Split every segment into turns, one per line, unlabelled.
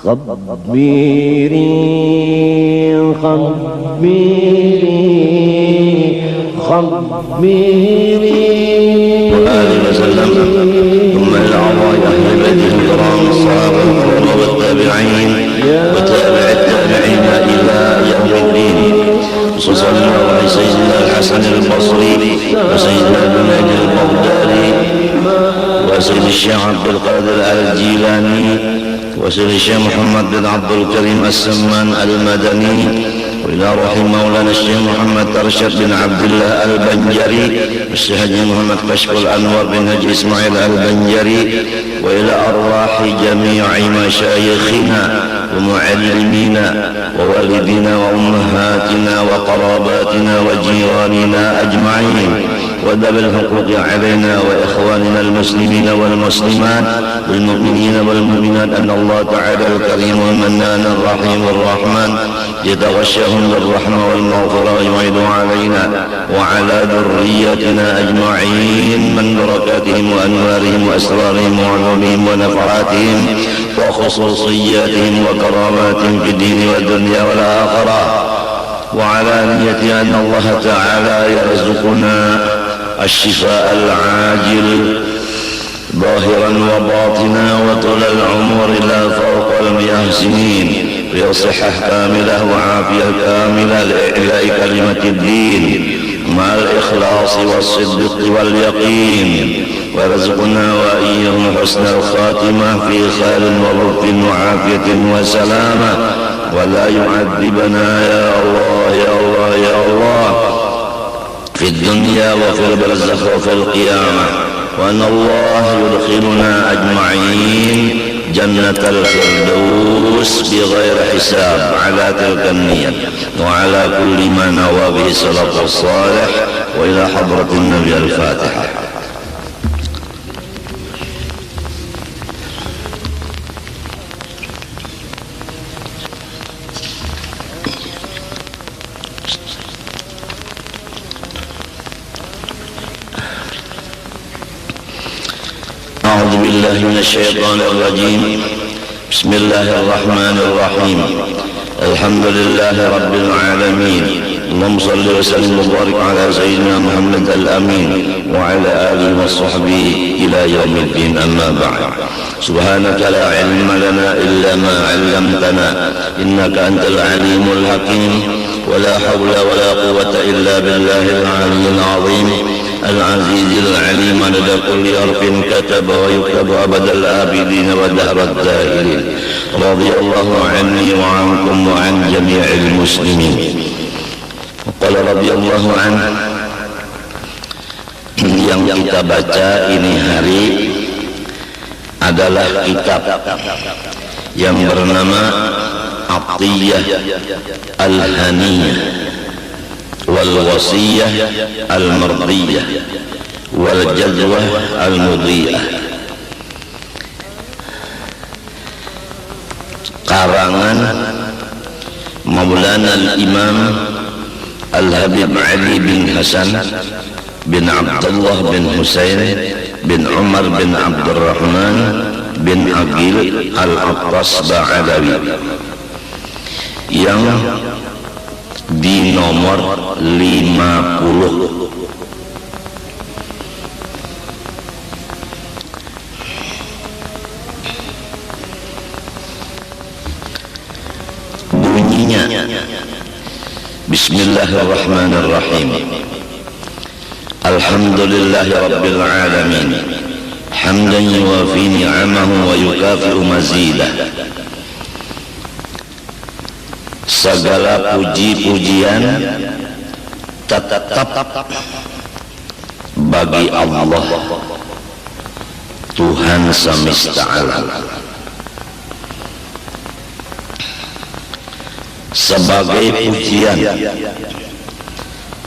خبري
وآله وسلم. ثم إلى أعضاء أهل بيته الكرام الصحابة الكرام والتابعين وتابع التابعين إلى يوم الدين، خصوصا على سيدنا الحسن البصري وسيدنا جنيد البغدادي وسيد الشيخ عبد القادر الجيلاني وسيد الشيخ محمد بن عبد الكريم السمان المدني، وإلى روح مولانا الشيخ محمد أرشد بن عبد الله البنجري والشيخ محمد كشف الأنور بن هجي إسماعيل البنجري، وإلى أرواح جميع مشايخنا ومعلمينا ووالدينا وأمهاتنا وقراباتنا وجيراننا أجمعين، وذوي الحقوق علينا وإخواننا المسلمين والمسلمات والمؤمنين والمؤمنات، أن الله تعالى الكريم المنان الرحيم الرحمن يتغشاهم بالرحمة والمغفرة ويعيد علينا وعلى ذريتنا أجمعين من بركاتهم وأنوارهم وأسرارهم وعلومهم ونفعاتهم وخصوصياتهم وكراماتهم في الدين والدنيا والآخرة، وعلى نية أن الله تعالى يرزقنا الشفاء العاجل ظاهرا وباطنا وطول العمر لا فوق المئة سنين، وصحة كاملة وعافية كاملة لإعلاء كلمة الدين مع الإخلاص والصدق واليقين، ورزقنا وإياهم حسن الخاتمة في خير ولطف وعافية وسلامة، ولا يعذبنا يا الله يا الله يا الله في الدنيا وفي البرزخ وفي القيامة، وأن الله يدخلنا أجمعين جنة الفردوس بغير حساب على تلك النية، وعلى كل ما نوى به السلف الصالح. وإلى حضرة النبي الفاتحة. أعوذ بالله من الشيطان الرجيم. بسم الله الرحمن الرحيم. الحمد لله رب العالمين. اللهم صل وسلم وبارك على سيدنا محمد الأمين وعلى آله وصحبه إلى يوم الدين. أما بعد، سبحانك لا علم لنا إلا ما علمتنا إنك أنت العليم الحكيم، ولا حول ولا قوة إلا بالله العلي العظيم العزيز العليم عدد كل حرف كتب ويكتب أبد الآبدين ودهر الدائرين. رضي الله عني وعنكم وعن جميع المسلمين. وقال رضي الله عنه. Yang kita baca ini hari adalah kitab yang bernama Atiyah Al-Haniyah wal Wasiyah Al-Mardiyah wal Jazwah Al-Mudiyah, karangan Maulana Al-Imam Al-Habib Ali bin Hasan bin Abdullah bin Husain bin Umar bin Abdurrahman bin Aqil Al-Attas Ba'alawi, yang di nomor 50. Bunyinya Bismillahirrahmanirrahim. Alhamdulillahi Rabbil Alamin, hamdan yuwafi ni'amahu wa yukafi'u mazidah. Segala puji-pujian tetap bagi Allah Tuhan semesta alam, sebagai pujian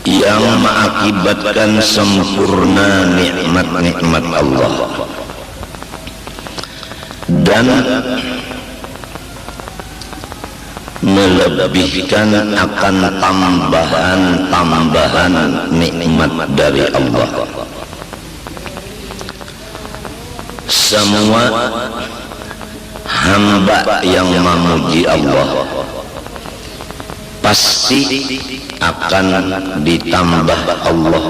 yang mengakibatkan sempurna nikmat-nikmat Allah dan melebihkan akan tambahan-tambahan nikmat dari Allah. Semua hamba yang memuji Allah pasti akan ditambah Allah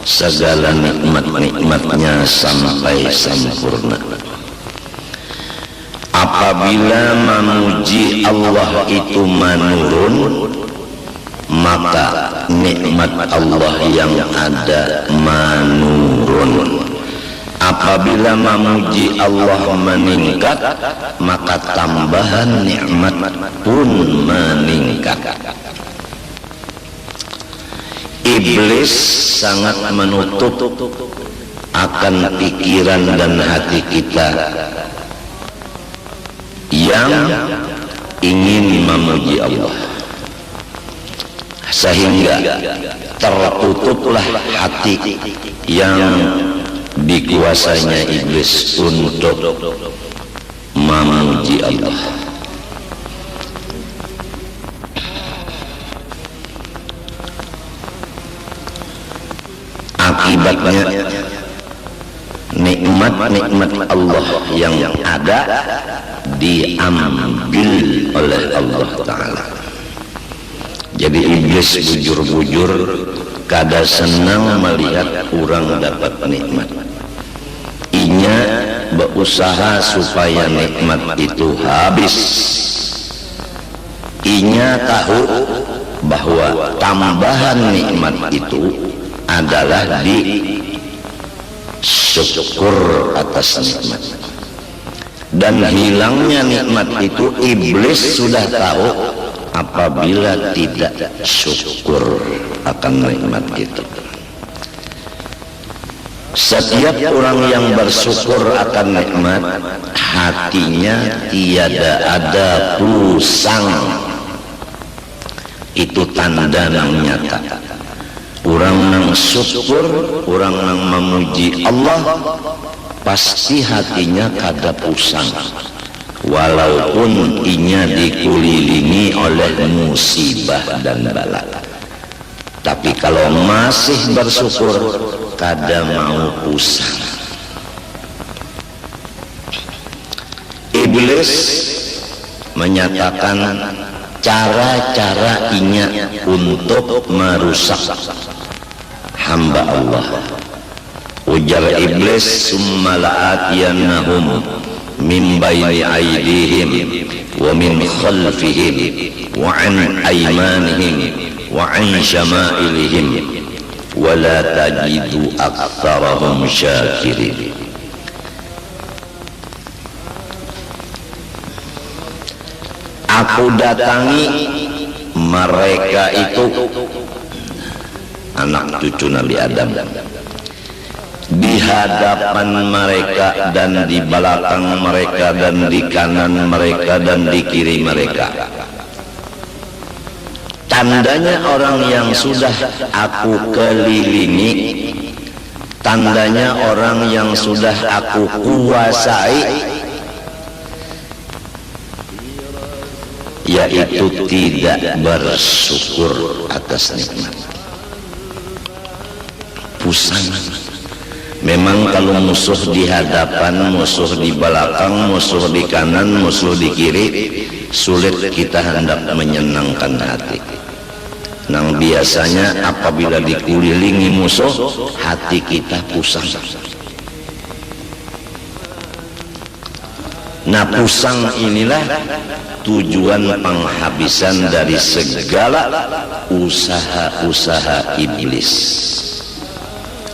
segala nikmat-nikmatnya sampai sempurna. Apabila memuji Allah itu menurun, maka nikmat Allah yang ada menurun. Apabila memuji Allah meningkat, maka tambahan nikmat pun meningkat. Iblis sangat menutup akan pikiran dan hati kita yang ingin memuji Allah, sehingga tertutuplah hati yang dikuasainya iblis untuk memuji Allah. Akibatnya nikmat-nikmat Allah yang ada diambil oleh Allah Ta'ala. Jadi iblis bujur-bujur kada senang melihat orang dapat nikmat. Inya berusaha supaya nikmat itu habis. Inya tahu bahwa tambahan nikmat itu adalah di syukur atas nikmat. Dan hilangnya nikmat itu iblis sudah tahu apabila tidak syukur akan nikmat itu. Setiap orang yang bersyukur akan nikmat, hatinya tiada ada pusang. Itu tanda yang nyata. Orang yang syukur, orang yang memuji Allah, pasti hatinya kada pusang. Walaupun inya dikelilingi oleh musibah dan bala, tapi kalau masih bersyukur kada mau pusang. Iblis menyatakan cara-cara inya untuk merusak hamba Allah. Ujar iblis, summa la'atiyannahum min bayni aydihim wa min khalfihim wa an aymanihim wa an syama'ilihim wa la tajidu aktsarahum syakirin. Aku datangi mereka itu, anak cucu Nabi Adam, di hadapan mereka dan di belakang mereka dan di kanan mereka dan di kiri mereka. Tandanya orang yang sudah aku kelilingi, tandanya orang yang sudah aku kuasai, yaitu tidak bersyukur atas nikmat. Pusang. Memang kalau musuh di hadapan, musuh di belakang, musuh di kanan, musuh di kiri, sulit kita hendak menyenangkan hati. Nang biasanya apabila dikelilingi musuh, hati kita pusang. Nah, pusang inilah tujuan penghabisan dari segala usaha-usaha iblis.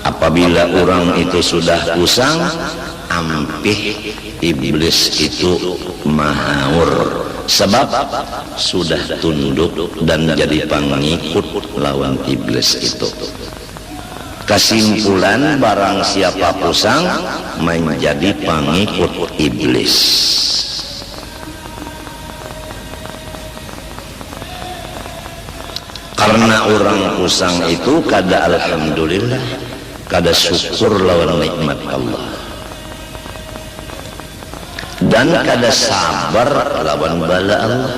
Apabila orang itu sudah pusang, ampih iblis itu mahaur, sebab sudah tunduk dan jadi pengikut lawan iblis itu. Kesimpulan, barang siapa pusang menjadi pengikut iblis. Karena orang pusang itu kada alhamdulillah, kada syukur lawan nikmat Allah, dan kada sabar lawan bala Allah,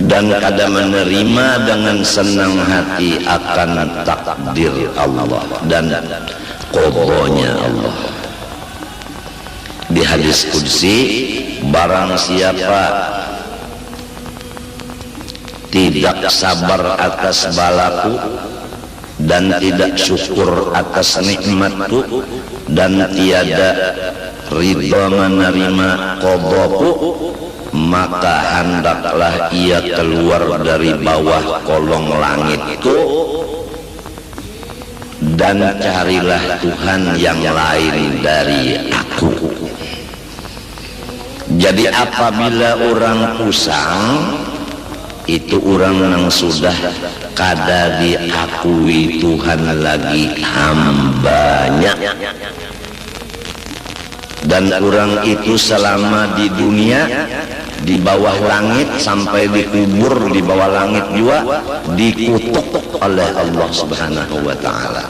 dan kada menerima dengan senang hati akan takdir Allah dan qadanya Allah. Di hadis qudsi, barang siapa tidak sabar atas balaku dan tidak syukur atas nikmatku dan tiada ridha menerima qadaku, maka hendaklah ia keluar dari bawah kolong langitku dan carilah Tuhan yang lain dari aku. Jadi apabila orang pusang, itu orang yang sudah kada diakui Tuhan lagi hambanya, dan orang itu selama di dunia di bawah langit sampai dikubur di bawah langit juga dikutuk oleh Allah Subhanahu wa ta'ala.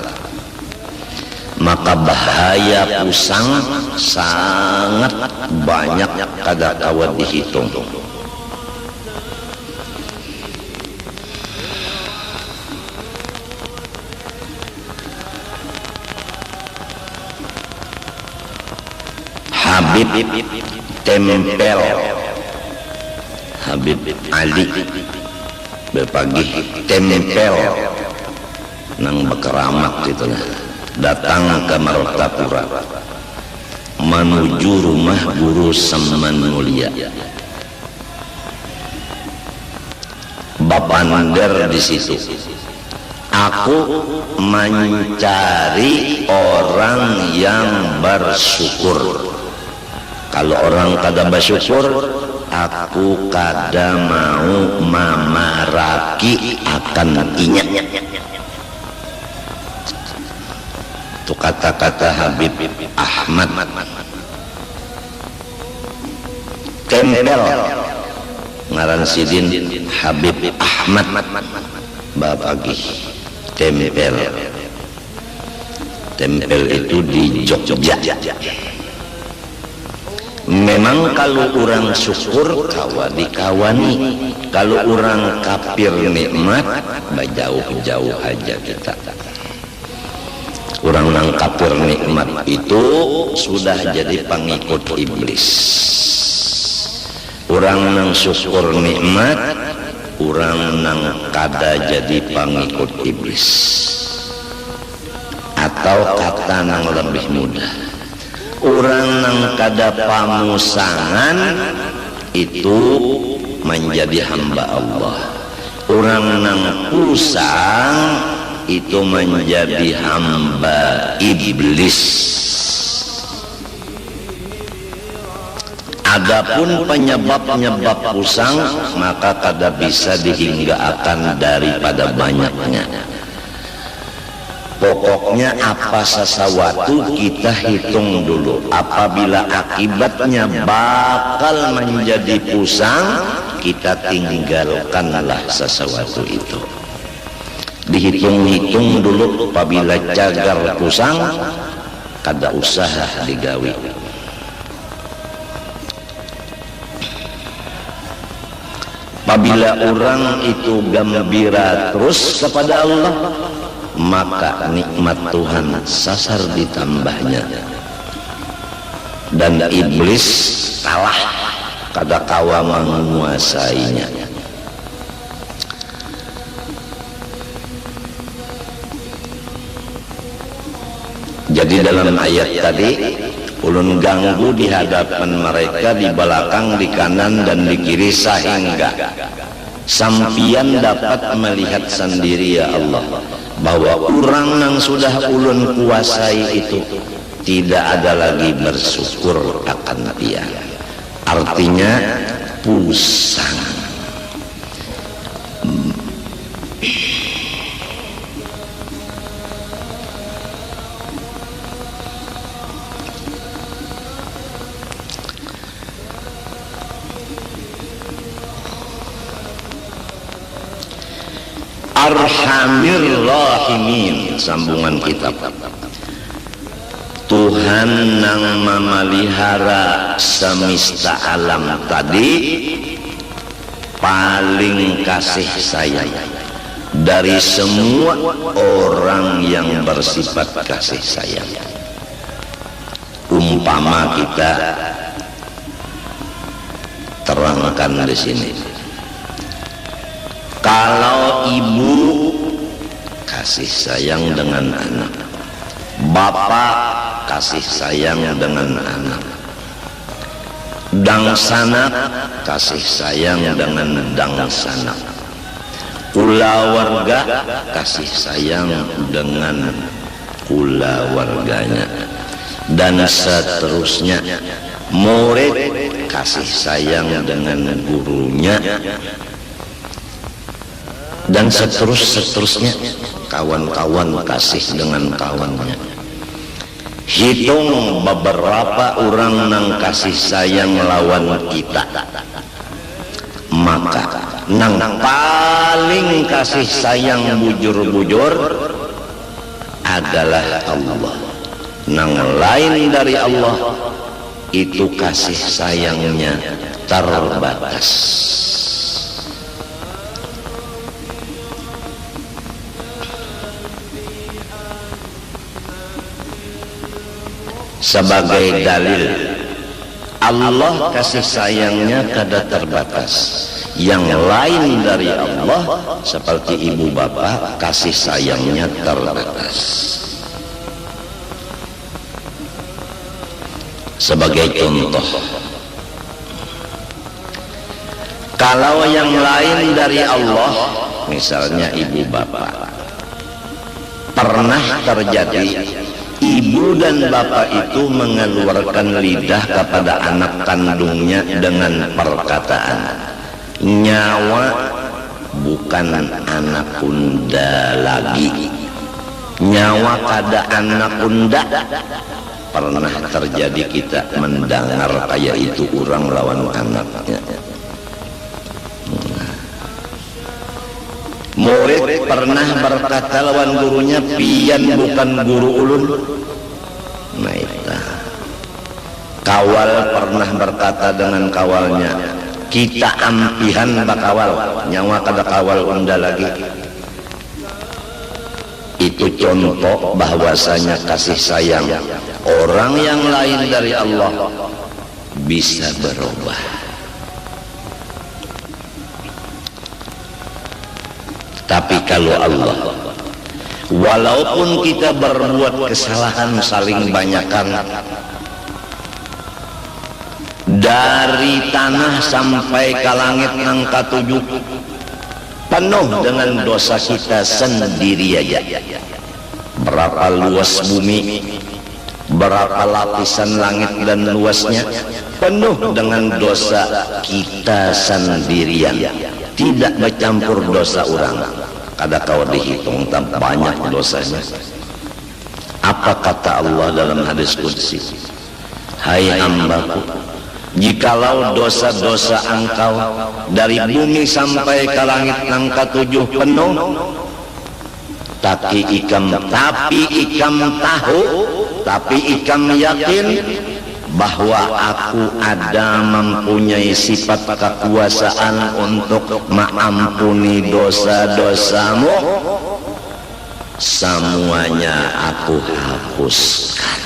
Maka bahaya pusang sangat banyak kada kawa dihitung. Habib tempel, Habib Ali berpagi tempel nang bekeramat itu, datang ke Martapura menuju rumah guru Saman Mulia. Bapak Nander di situ. Aku mencari orang yang bersyukur. Kalau orang kada bersyukur, aku kada mau memaraki akan inya. Itu kata-kata Habib Ahmad tempel, ngaran sidin Habib Ahmad babagi tempel. Tempel itu di Jogja. Memang kalau orang syukur kawa dikawani, kalau orang kafir nikmat jauh-jauh aja kita. Orang yang kafir nikmat itu sudah jadi pengikut iblis. Orang yang syukur nikmat, orang yang kada jadi pengikut iblis. Atau kata yang lebih mudah, orang yang kada pamusangan itu menjadi hamba Allah. Orang yang pusang itu menjadi hamba iblis. Adapun penyebab-penyebab pusang maka kada bisa dihinggakan daripada banyaknya. Pokoknya apa sesuatu kita hitung dulu. Apabila akibatnya bakal menjadi pusang, kita tinggalkanlah sesuatu itu. Dihitung-hitung dulu. Apabila cagar pusang, kada usaha digawi. Apabila orang itu gembira terus kepada Allah, maka nikmat Tuhan sasar ditambahnya, dan iblis kalah, kada kawa menguasainya. Jadi dalam ayat tadi, ulun ganggu di hadapan mereka, di belakang, di kanan dan di kiri, sehingga sampian dapat melihat sendiri ya Allah bahwa orang yang sudah ulun kuasai itu tidak ada lagi bersyukur akan dia. Artinya pusang. Arhamir Rahimin, sambungan kitab. Tuhan yang memelihara semesta alam tadi paling kasih sayang dari semua orang yang bersifat kasih sayang. umpama kita terangkan di sini. Kalau ibu kasih sayang dengan anak, bapak kasih sayang dengan anak, dangsanak kasih sayang dengan dangsanak, kulawarga kasih sayang dengan kulawarganya, dan seterusnya. Murid kasih sayang dengan gurunya, dan seterusnya. Kawan-kawan kasih dengan kawannya. Hitung beberapa orang nang kasih sayang lawan kita, maka nang paling kasih sayang bujur-bujur adalah Allah. Nang lain dari Allah itu kasih sayangnya terbatas. Sebagai dalil, Allah kasih sayangnya kada terbatas. Yang lain dari Allah seperti ibu bapak kasih sayangnya terbatas. Sebagai contoh, kalau yang lain dari Allah, misalnya ibu bapak, pernah terjadi ibu dan bapak itu mengeluarkan lidah kepada anak kandungnya dengan perkataan, nyawa bukan anak unda lagi, nyawa kada anak unda. Pernah terjadi kita mendengar kayak itu orang lawan anaknya. Murid pernah berkata lawan gurunya, pian bukan guru ulun. Nah itu. Kawal pernah berkata dengan kawalnya, kita ampihan bakawal, nyawa kada kawal unda lagi. Itu contoh bahwasanya kasih sayang orang yang lain dari Allah bisa berubah. Tapi kalau Allah, walaupun kita berbuat kesalahan saling banyakkan, dari tanah sampai ke langit angka 7 penuh dengan dosa kita sendiri aja. Berapa luas bumi, berapa lapisan langit dan luasnya, penuh dengan dosa kita sendirian, tidak bercampur dosa orang. Kada kau dihitung tak banyak dosanya. Apa kata Allah dalam hadis qudsi? Hai hambaku, jikalau dosa-dosa engkau dari bumi sampai ke langit angka 7 penuh, tapi ikam tahu, tapi ikam yakin bahwa aku ada mempunyai sifat kekuasaan untuk mengampuni dosa-dosamu, semuanya aku hapuskan.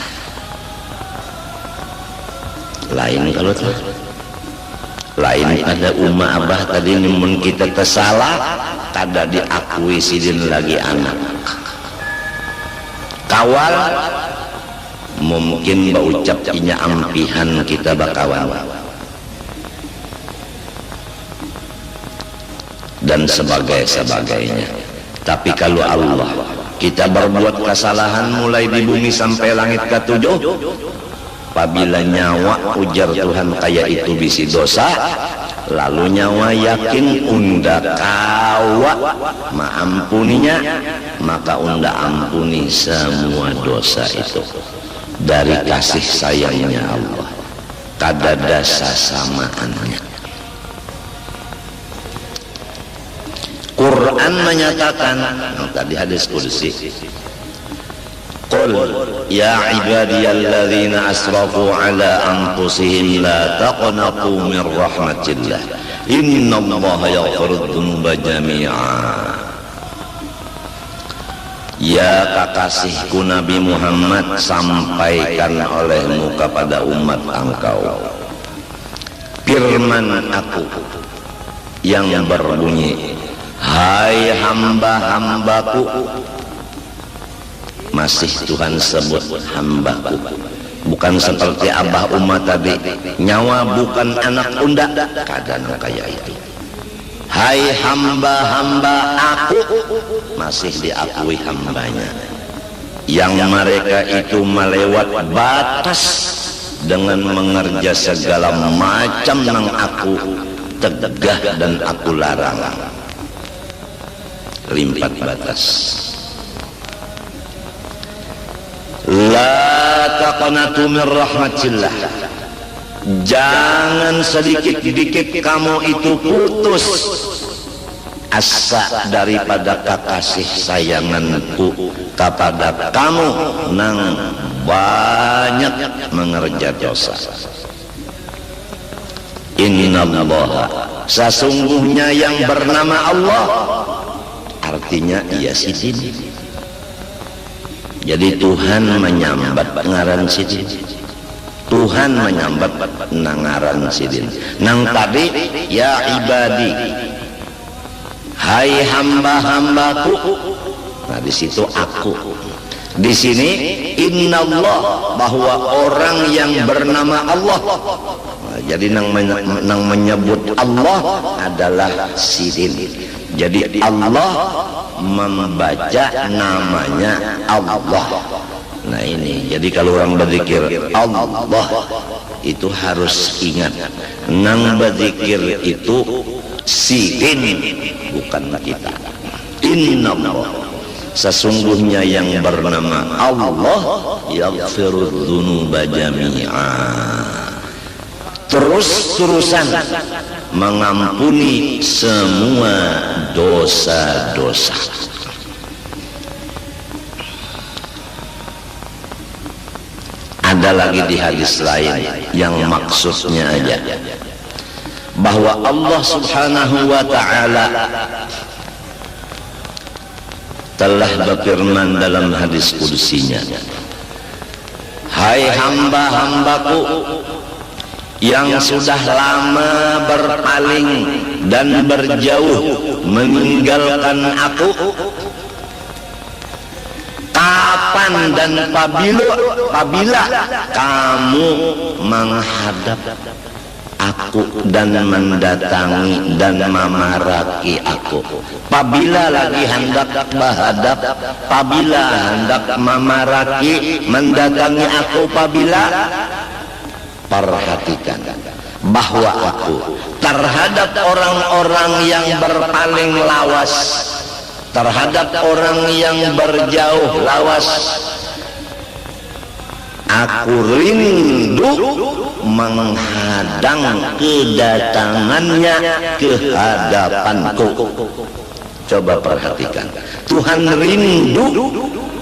Lain kalau tuh, lain ada umma abah tadi nimun kita tersalah, kada diakui sidin lagi anak. Kawal mungkin berucap inya ampihan kita bakawan dan sebagainya. Tapi kalau Allah, kita berbuat kesalahan mulai di bumi sampai langit ke-7, apabila nyawa ujar Tuhan kayak itu bisi dosa, lalu nyawa yakin unda kawa maampuninya, maka unda ampuni semua dosa itu dari kasih sayangnya Allah, kada dasa samaannya. Quran menyatakan, tadi hadis qudsi, qul ya ibadiyalladzina asrafu ala anfusihim la taqnatu min rahmatillah innallaha yaghfiru dzunuba jami'a. Ya kekasihku Nabi Muhammad, sampaikan olehmu kepada umat engkau firman aku yang berbunyi, hai hamba-hambaku. Masih Tuhan sebut hambaku, bukan seperti Abah Umat tadi, nyawa bukan anak unda, kadang kayak itu. Hai hamba-hamba aku, masih diakui hambanya. Yang mereka itu melewat batas dengan mengerja segala macam yang aku tegah dan aku larang. Limpat batas. La taqnatu min rahmatillah. Jangan sedikit-sedikit kamu itu putus asa daripada kekasih sayanganku kepada kamu nang banyak mengerja dosa. Innallaha, sesungguhnya yang bernama Allah, artinya ia sidin. Jadi Tuhan menyambat ngaran sidin, Tuhan menyambat nangaran sidin. Nang tadi ya ibadi, hai hamba-hambaku. Nah di situ aku. Di sini innallah, bahwa orang yang bernama Allah. Nah, jadi nang menyebut Allah adalah sidin. Jadi Allah membaca namanya Allah. Nah ini, jadi kalau orang berzikir Allah itu harus ingat, nang berzikir itu sidin, bukan kita. Innallah, sesungguhnya yang bernama Allah yaghfirudz dzunuba jami'a, terus-terusan mengampuni semua dosa-dosa. Ada lagi di hadis lain yang maksudnya aja, bahwa Allah subhanahu wa ta'ala telah berfirman dalam hadis kudusinya, hai hamba-hambaku yang sudah lama berpaling dan berjauh meninggalkan aku, kapan dan apabila kamu menghadap aku dan mendatangi dan memaraki aku, apabila lagi hendak menghadap, apabila hendak memaraki mendatangi aku, apabila, perhatikan bahwa aku terhadap orang-orang yang berpaling lawas, terhadap orang yang berjauh lawas, aku rindu menghadang kedatangannya ke hadapanku. Coba perhatikan, Tuhan rindu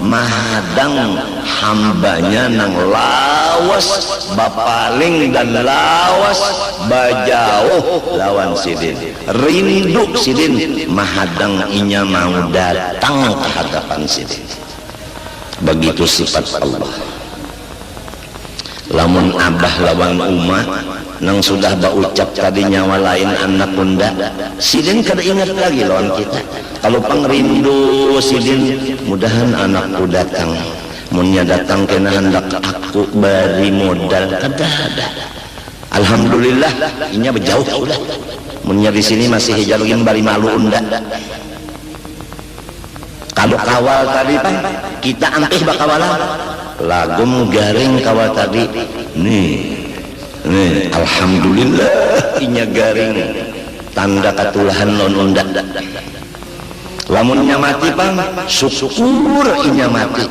menghadang hambanya nang lawas bapaling dan lawas bajauh lawan sidin. Rindu sidin menghadang inya mau datang ke hadapan sidin. Begitu sifat Allah. Lamun abah lawan umat nang sudah baucap tadi nyawa lain anak bunda, sidin kada ingat lagi lawan kita. Kalau pengrindu sidin, mudahan anakku datang, munnya datang kena hendak aku beri modal, kada ada. Alhamdulillah inya berjauh sudah, munnya di sini masih hijalugin bari malu unda. Kalau kawal tadi pan kita ampih bakawalan lagum garing kawal tadi nih alhamdulillah inya garing tanda katulahan non unda. Lamunnya mati pang syukur inya mati,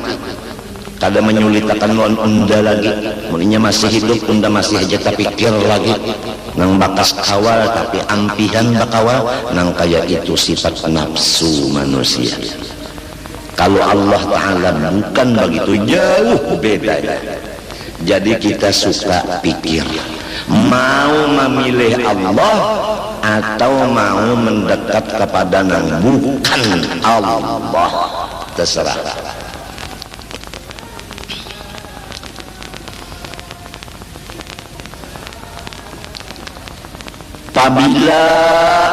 kada menyulitakan non unda lagi. Munnya masih hidup unda masih aja terpikir lagi nang bakas kawal, tapi ampihan bakawal nang kaya itu sifat nafsu manusia. Kalau Allah Ta'ala bukan begitu, jauh beda. Jadi kita suka pikir, mau memilih Allah atau mau mendekat kepada yang bukan Allah. terserah. Apabila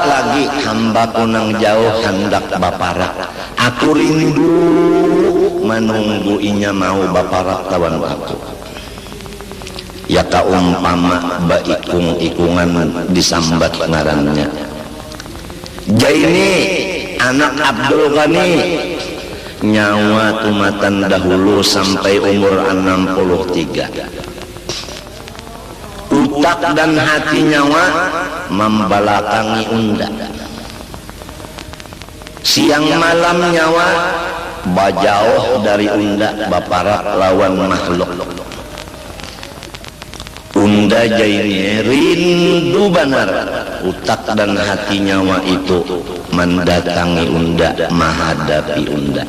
lagi hamba kunang jauh hendak baparak, aku rindu menunggu inya mau baparak tawan aku. Ya kaumpama baikung-ikungan disambat ngarannya. Jaini anak Abdul Ghani nyawa tumatan dahulu sampai umur 63. Utak dan hati nyawa membelakangi unda. Siang malam nyawa bajauh dari unda baparak lawan makhluk. Unda Jaini rindu benar, utak dan hati nyawa itu mendatangi unda, menghadapi unda.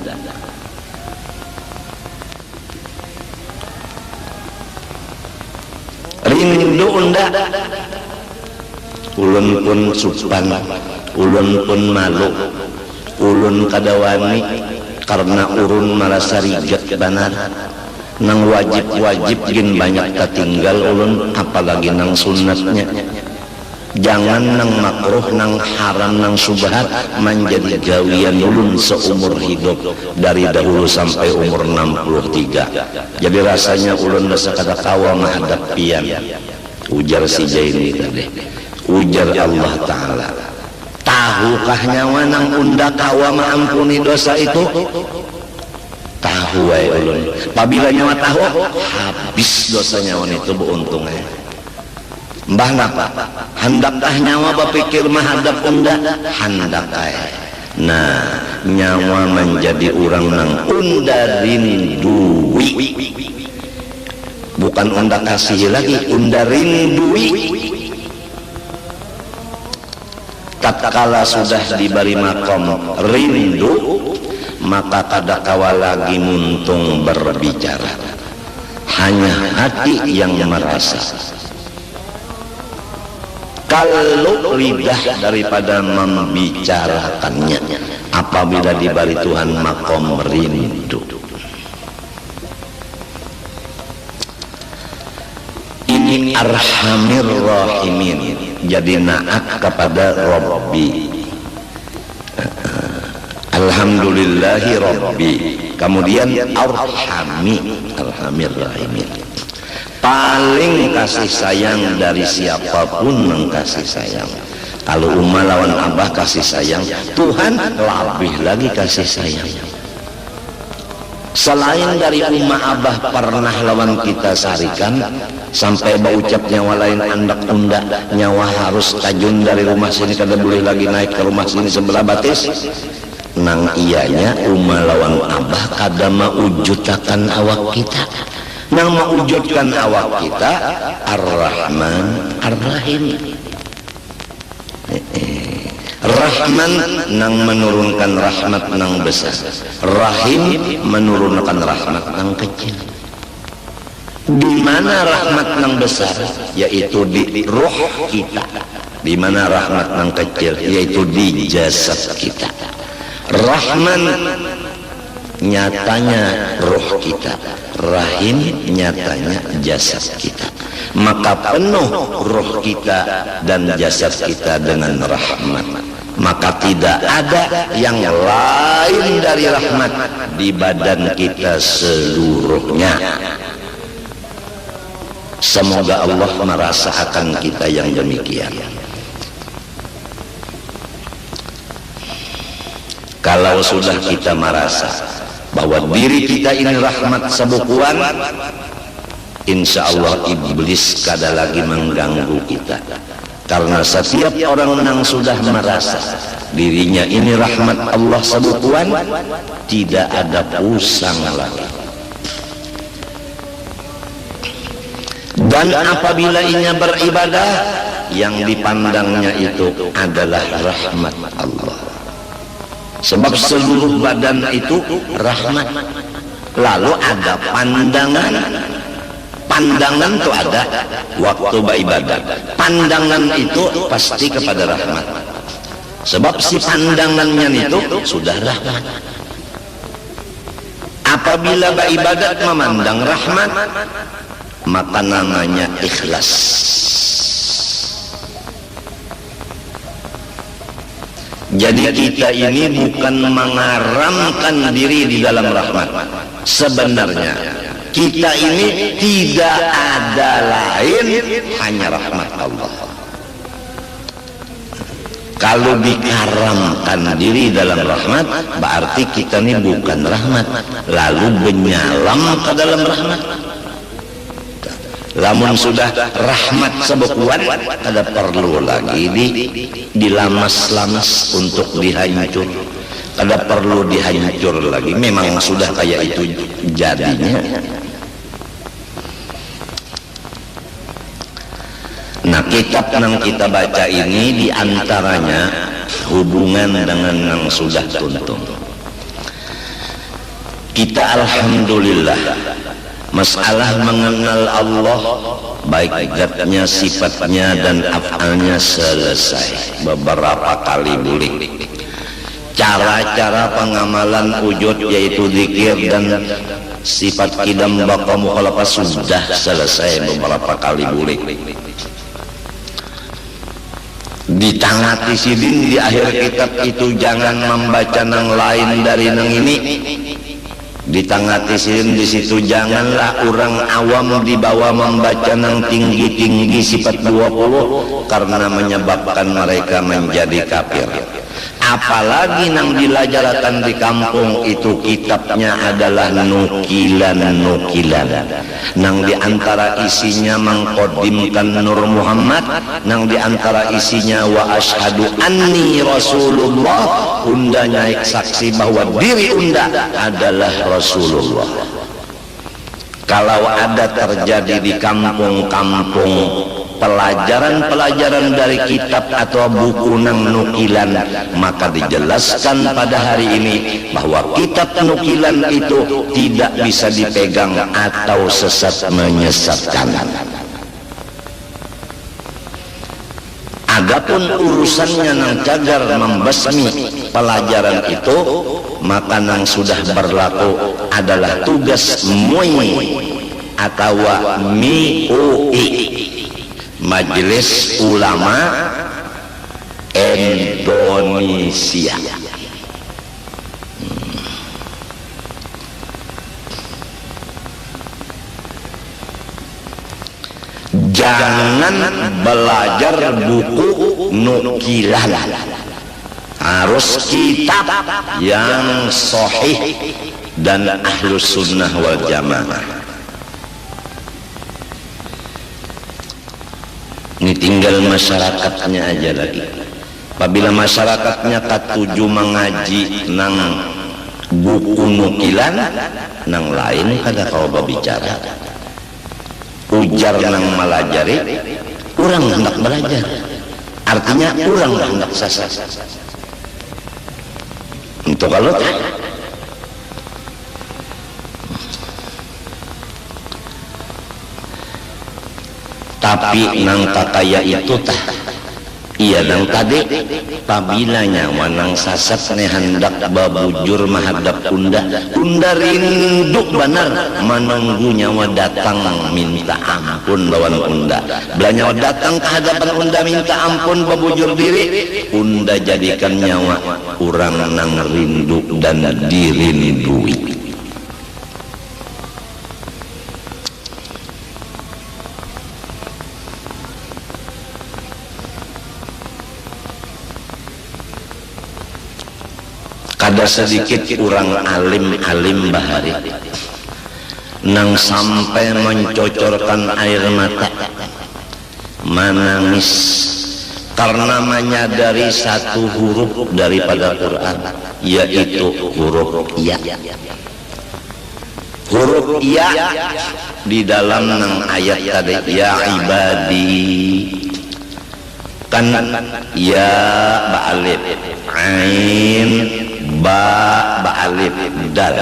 Rindu unda, ulun pun supan, ulun pun malu, ulun kadawani karena urun merasa rigat benar. Nang wajib-wajib gin banyak tertinggal ulun, apalagi nang sunatnya. Jangan nang makruh, nang haram, nang subhat menjadi gawian ulun seumur hidup dari dahulu sampai umur 63. Jadi rasanya ulun rasa kada kawa menghadap pian. Ujar si Jaini tadi, ujar Allah Ta'ala, tahukah nyawa nang unda kawa maampuni dosa itu? Tahu wae ulun. Apabila nyawa tahu, habis dosa nyawa itu beruntungnya. Mbah napa? Hendakkah nyawa berpikir menghadap unda? Hendak ae. Nah, nyawa menjadi orang nang unda rindui. Bukan unda kasih lagi, unda rindui. Tatkala sudah diberi makom rindu, maka kada kawa lagi muntung berbicara, hanya hati yang merasa. Kalau lidah daripada membicarakannya apabila diberi Tuhan makom rindu. Ini arhamir rahimin, jadi naat kepada Rabbi. Alhamdulillahi Rabbi, kemudian arhami, arhamir rahimin, paling kasih sayang dari siapapun mengkasih sayang. Kalau umma lawan abah kasih sayang, Tuhan lebih lagi kasih sayang. Selain dari umma abah pernah lawan kita sarikan, sampai baucap nyawa lain andak unda, nyawa harus tajun dari rumah sini kada boleh lagi naik ke rumah sini sebelah batis. Nang iyanya umma lawan abah kada maujudkan awak kita, nang maujudkan awak kita Ar-Rahman Ar-Rahim. Rahman nang menurunkan rahmat nang besar, Rahim menurunkan rahmat nang kecil. Di mana rahmat nang besar? Yaitu di roh kita. Di mana rahmat nang kecil? Yaitu di jasad kita. Rahman nyatanya roh kita, Rahim nyatanya jasad kita. Maka penuh roh kita dan jasad kita dengan rahmat. Maka tidak ada yang lain dari rahmat di badan kita seluruhnya. Semoga Allah merasakan kita yang demikian. Kalau sudah kita merasa bahwa diri kita ini rahmat sebukuan, insya Allah iblis kada lagi mengganggu kita. Karena setiap orang yang sudah merasa dirinya ini rahmat Allah sebukuan, tidak ada pusang lagi. Dan apabila inya beribadah, yang dipandangnya itu adalah rahmat Allah. Sebab seluruh badan itu rahmat. Lalu ada pandangan. Pandangan itu ada waktu beribadah. Pandangan itu pasti kepada rahmat. Sebab si pandangannya itu sudah rahmat. Apabila beribadat memandang rahmat, maka namanya ikhlas. Jadi kita ini bukan mengaramkan diri di dalam rahmat. Sebenarnya kita ini tidak ada lain, hanya rahmat Allah. Kalau dikaramkan diri dalam rahmat, berarti kita ini bukan rahmat, lalu menyalam ke dalam rahmat. Lamun sudah rahmat sebekuan, kada perlu lagi dilamas-lamas untuk dihancur, kada perlu dihancur lagi. Memang sudah kayak itu jadinya. Nah, kitab yang kita baca ini diantaranya hubungan dengan yang sudah tuntung. Kita alhamdulillah masalah mengenal Allah, baik zatnya, sifatnya dan afalnya selesai beberapa kali boleh. Cara-cara pengamalan wujud yaitu zikir dan sifat qidam baqa mukhalafah sudah selesai beberapa kali boleh. Ditangati sidin di akhir kitab itu jangan membaca nang lain dari nang ini. Ditangati sidin di situ janganlah orang awam dibawa membaca nang tinggi-tinggi sifat 20 karena menyebabkan mereka menjadi kafir. Apalagi nang dilajarkan di kampung itu kitabnya adalah nukilan-nukilan. Nang diantara isinya mengkodimkan Nur Muhammad, nang diantara isinya wa asyhadu anni Rasulullah, unda nyaik saksi bahwa diri unda adalah Rasulullah. Kalau ada terjadi di kampung-kampung pelajaran-pelajaran dari kitab atau buku nang nukilan, maka dijelaskan pada hari ini bahwa kitab nukilan itu tidak bisa dipegang atau sesat menyesatkan. Adapun urusannya nang cagar membasmi pelajaran itu, maka nang sudah berlaku adalah tugas MUI atau MUI, Majelis Ulama Indonesia. Jangan belajar buku nukilan, harus kitab yang sahih dan ahlus sunnah wal jamaah. Ini tinggal masyarakatnya aja lagi. Apabila masyarakatnya katuju mengaji nang buku nukilan, nang lain kada kau berbicara. Ujar nang malajari, orang hendak belajar. Artinya orang hendak sasar. Untuk kalau tapi nang kakaya itu tah iya nang tadi pabila nyawa nang sasat ne hendak babujur menghadap unda rindu benar menunggu nyawa datang minta ampun lawan unda. Bila nyawa datang ke hadapan unda minta ampun babujur diri, unda jadikan nyawa orang nang rindu dan dirindui. Ada sedikit orang alim bahari nang sampai mencocorkan air mata, menangis karena menyadari satu huruf daripada Quran, yaitu huruf ya. Huruf ya di dalam nang ayat tadi, ya ibadi, kan ya ba'alif ain ba alif dal,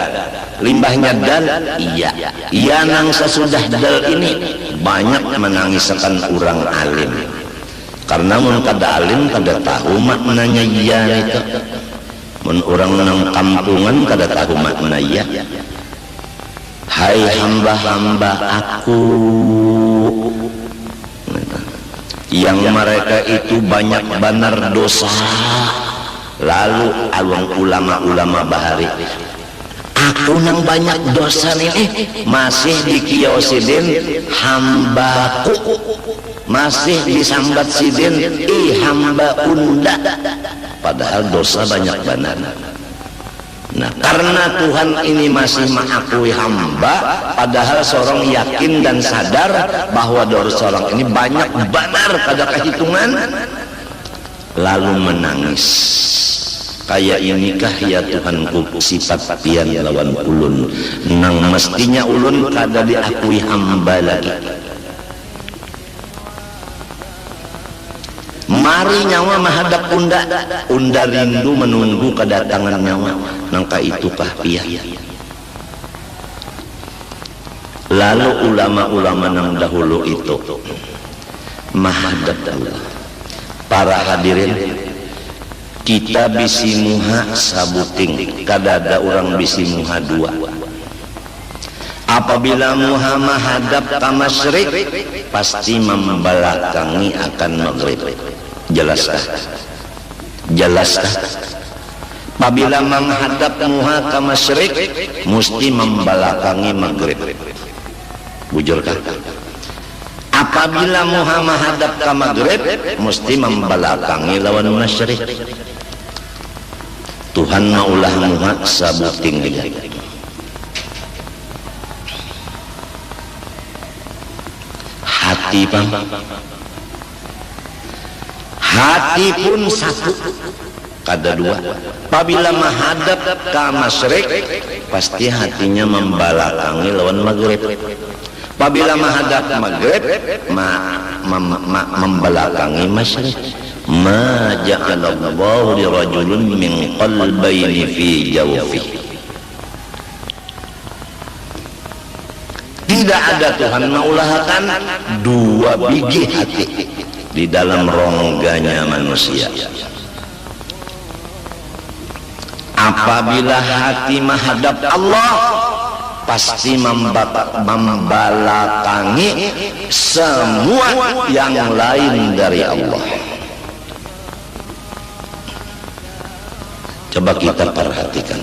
limbahnya dal iya. Iya nang sesudah dal ini banyak menangiskan orang alim, karena mun kada alim kada tahu maknanya iya itu. Mun orang nang kampungan kada tahu makna iya. hai hamba-hamba aku yang mereka itu banyak benar dosa. Lalu alung ulama-ulama bahari, aku nang banyak dosa nih masih dikiosidin hambaku, masih disambat sidin hamba unda, padahal dosa banyak benar. Nah, karena Tuhan ini masih mengakui hamba, padahal seorang yakin dan sadar bahwa dosa orang ini banyak benar kada kehitungan, lalu menangis. Kayak inikah ya Tuhanku sifat pian lawan ulun, nang mestinya ulun kada diakui hamba lagi. Mari nyawa menghadap unda rindu menunggu kedatangan nyawa, nangka itukah pian. Lalu ulama-ulama nang dahulu itu menghadap Allah. Para hadirin, kita bisi muha sabuting, kada ada orang bisi muha dua. Apabila muha menghadap ke masyrik, pasti membelakangi akan maghrib. Jelaskah? Jelaskah? Apabila menghadap muha ke masyrik, mesti membelakangi maghrib. Bujurkah? Apabila muha menghadap ke maghrib, mesti membelakangi lawan masyrik. Tuhan maulah muha sabuting dia. Hati pun satu, kada dua. Apabila menghadap ke masyrik, pasti hatinya membelakangi lawan maghrib. Apabila menghadap maghrib, membelakangi masyrik. Ma ja'alallahu li rajulin min qalbayni fi jawfihi. Tidak ada Tuhan maulahkan dua biji hati di dalam rongganya manusia. Apabila hati menghadap Allah, pasti membelakangi semua yang lain dari Allah. Coba kita perhatikan,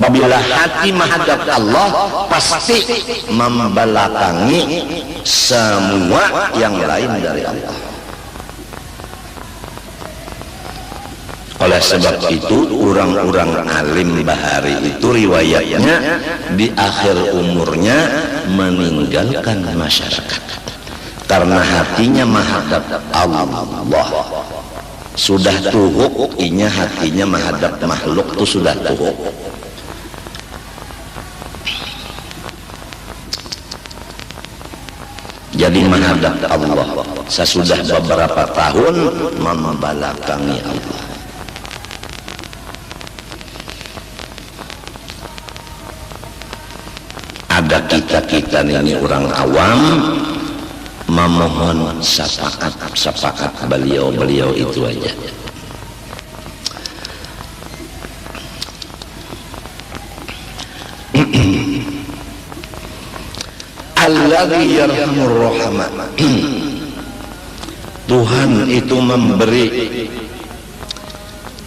apabila hati menghadap Allah, pasti membelakangi semua yang lain dari Allah. Oleh sebab itu, orang-orang alim bahari itu riwayatnya di akhir umurnya meninggalkan masyarakat karena hatinya menghadap Allah. Sudah tuhuk inya hatinya menghadap makhluk itu sudah tuhuk. Jadi menghadap Allah sesudah beberapa tahun membelakangi Allah. Ada kita ini orang awam memohon syafaat beliau itu aja. Alladzi yarhamur rahman. Tuhan itu memberi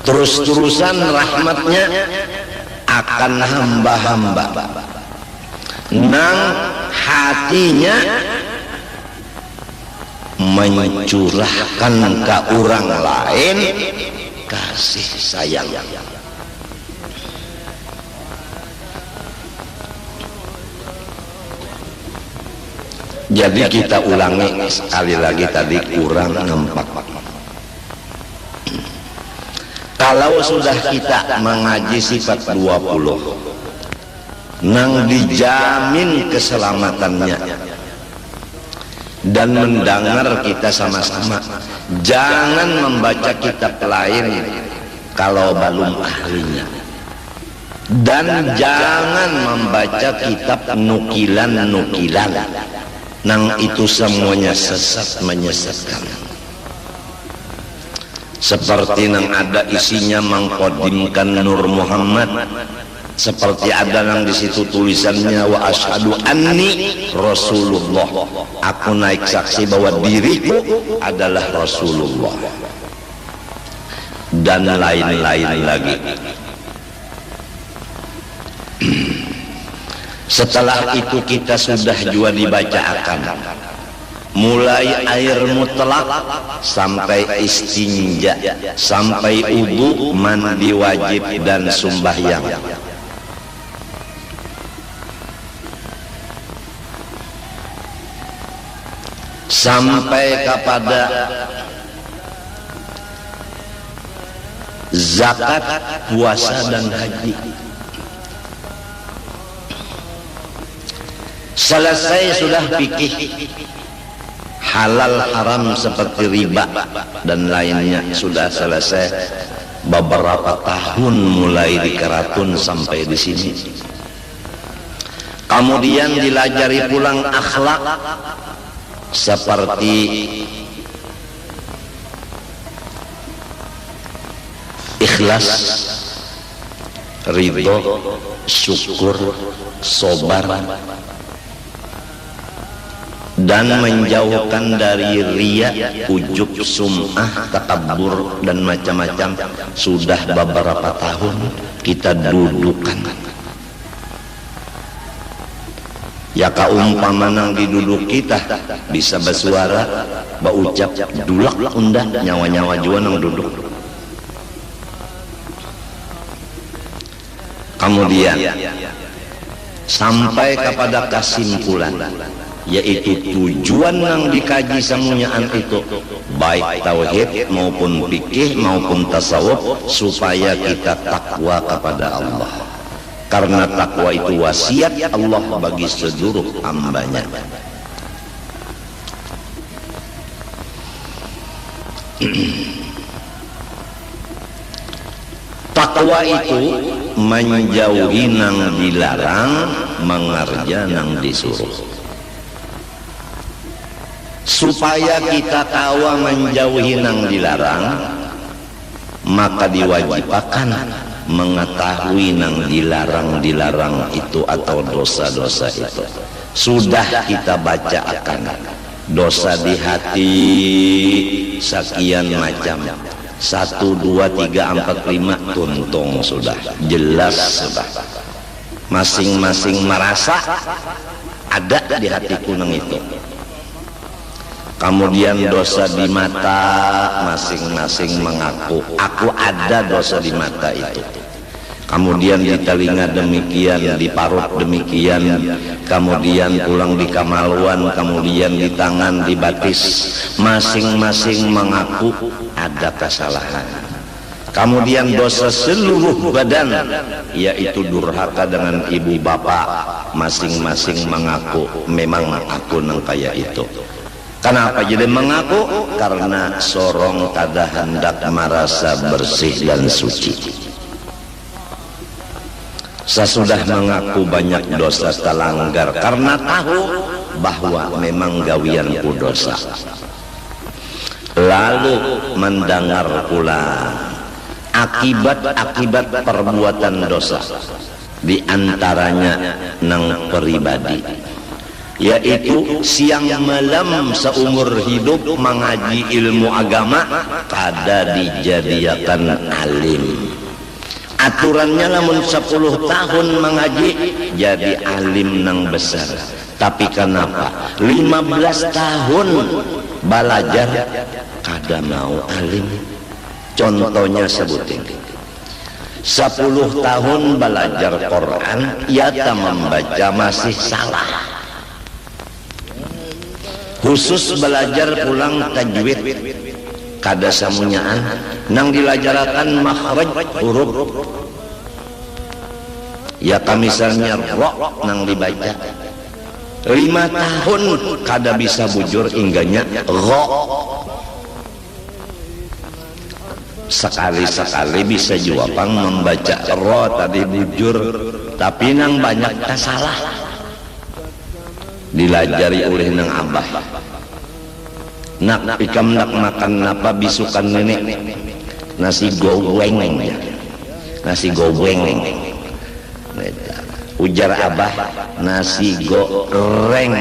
terus-terusan rahmatnya akan hamba-hamba nang hatinya mencurahkan ke orang lain kasih sayang. Jadi kita ulangi sekali lagi tadi, kurang nampak. Kalau sudah kita mengaji sifat 20 nang dijamin keselamatannya, dan mendengar kita sama-sama, jangan membaca kitab lain kalau belum ahlinya, dan jangan membaca kitab nukilan-nukilan nang itu semuanya sesat menyesatkan. Seperti nang ada isinya mengkodimkan Nur Muhammad, seperti ada yang di situ tulisannya wa asyhadu anni Rasulullah, aku naik saksi bahwa diriku adalah Rasulullah, dan lain-lain lagi. Setelah itu kita sudah juga dibacakan mulai air mutlak sampai istinja, sampai wudu, mandi wajib dan sembahyang. Sampai kepada zakat, puasa dan haji. Selesai sudah fikih halal haram seperti riba dan lainnya, sudah selesai beberapa tahun mulai di Keratun sampai di sini. Kemudian dilajari pulang akhlak seperti ikhlas, ridho, syukur, sabar, dan menjauhkan dari riya, ujub, sum'ah, takabur dan macam-macam. Sudah beberapa tahun kita dudukkan. Ya kaumpama nang diduduk kita bisa bersuara, berucap, dulak undah nyawa-nyawa jua nang duduk. Kemudian sampai kepada kesimpulan, yaitu tujuan yang dikaji semuanya itu baik tauhid maupun fikih maupun tasawuf, supaya kita takwa kepada Allah, karena takwa itu wasiat Allah bagi seluruh hambanya. Takwa itu menjauhi nang dilarang, mengerja nang disuruh. Supaya kita tahu menjauhi nang dilarang, maka diwajibkan mengetahui nang dilarang itu atau dosa-dosa itu. Sudah kita baca akan dosa di hati sekian macam, 1, 2, 3, 4, 5 tuntung, sudah jelas, sudah masing-masing merasa ada di hatiku nang itu. Kemudian dosa di mata, masing-masing mengaku aku ada dosa di mata itu. Kemudian di telinga demikian, di parut demikian, kemudian pulang di kemaluan, kemudian di tangan, di batis, masing-masing mengaku ada kesalahan. Kemudian dosa seluruh badan, yaitu durhaka dengan ibu bapak, masing-masing mengaku memang aku nang kaya itu. Kenapa jadi mengaku? Karena sorong kada hendak merasa bersih dan suci. Sesudah mengaku banyak dosa terlanggar karena tahu bahwa memang gawianku dosa. Lalu mendengar pula akibat-akibat perbuatan dosa, di antaranya nang pribadi, yaitu siang malam seumur hidup mengaji ilmu agama kada dijadiakan alim. Aturannya namun 10 tahun mengaji jadi alim nang besar, tapi kenapa 15 tahun belajar kada mau alim? Contohnya sebutin, 10 tahun belajar Quran, ia tak membaca masih salah. Khusus belajar pulang tajwid kada samunyaan, nang dilajarakan makhraj huruf, ya misalnya ro nang dibaca 5 tahun kada bisa bujur ingganya ro. Sekali-sekali bisa juga pang membaca ro tadi bujur, tapi nang banyak salah. Dilajari oleh nang abah, nak ikam nak makan apa bisukan nenek, nasi goreng, nasi goreng. ujar abah nasi goreng